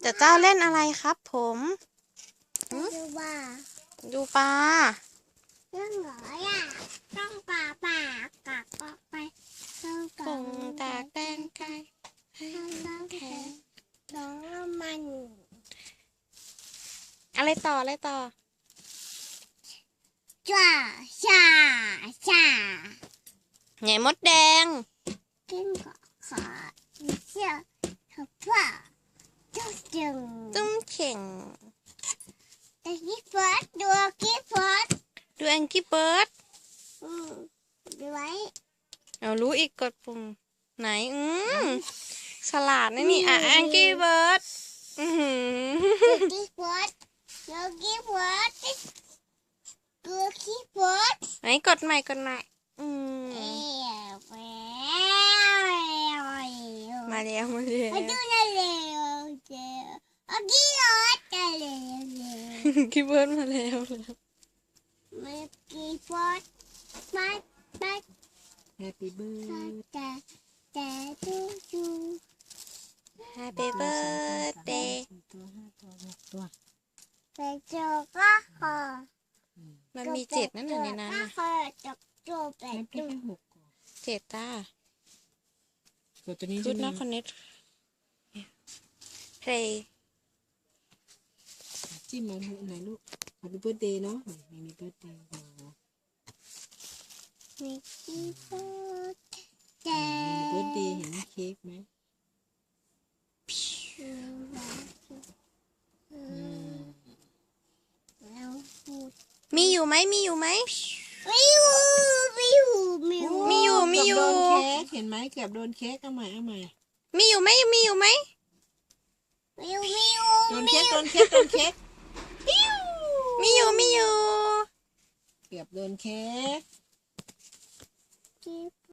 เดี๋ยวเจ้าเล่นอะไรครับผมดูว่า ดูปลาเรื่องหรออ่ะต้องปลาปากกัดออกไปต้อง ส่งตากแดงไกลให้น้ำแข็ง น้องน้ำมัน อะไรต่ออะไรต่อ จ้าชาชา ไงมดแดง กินกับขาเชี่ยวกับพ่อจุ๊บจึง ตุ้มเข่ง แต่กิ๊บเฟิร์สดูกิ๊บเฟิร์ส ดูแองกี้เบิร์ด ดูไว้ เอารู้อีกกดปุ่มไหนฉลาดนะนี่แองกี้เบิร์ดดูกิ๊บเฟิร์สดูกิ๊บเฟิร์สดูกิ๊บเฟิร์ส ไหนกดใหม่กดใหม่มาแล้วมาแล้ว มาดูนั่นเร็วเจ้ากิ๊บเฟิร์สจะเร็วเร็ว กี้เบิร์ดมาแล้ว มากิ๊บเฟิร์สมามา Happy birthday แต่ดูดู Happy birthday ตัว แต่โจก็ขอ มันมีเจ็ดนั่นน่ะในนั้น ก็ น่ะ ขอจับโจแต่ ให้ ดู แค่6ก่อน เจ็ดตา ตัวนี้ ชุ จะ ด มี นักคอนเนตเพลย์ จิ้มมาไหนลูก Happy birthday เนาะมี birthday มีกิ๊บเฟิร์สแต่ มี birthday เห็นเค้กไหม แล้วพูด มีอยู่ไหมมีอยู่ไหม ไม่อยู่ไม่อยู่ไม่อยู่ มีอยู่มีอยู่ เกือบโดนเค้กเห็นไหมเกือบโดนเค้กเอาใหม่ มีอยู่ไหมมีอยู่ไหม ไม่อยู่ไม่อยู่ โดนเค้ก มีอยู่มีอยู่ เกือบโดนเค้ก กิ๊บ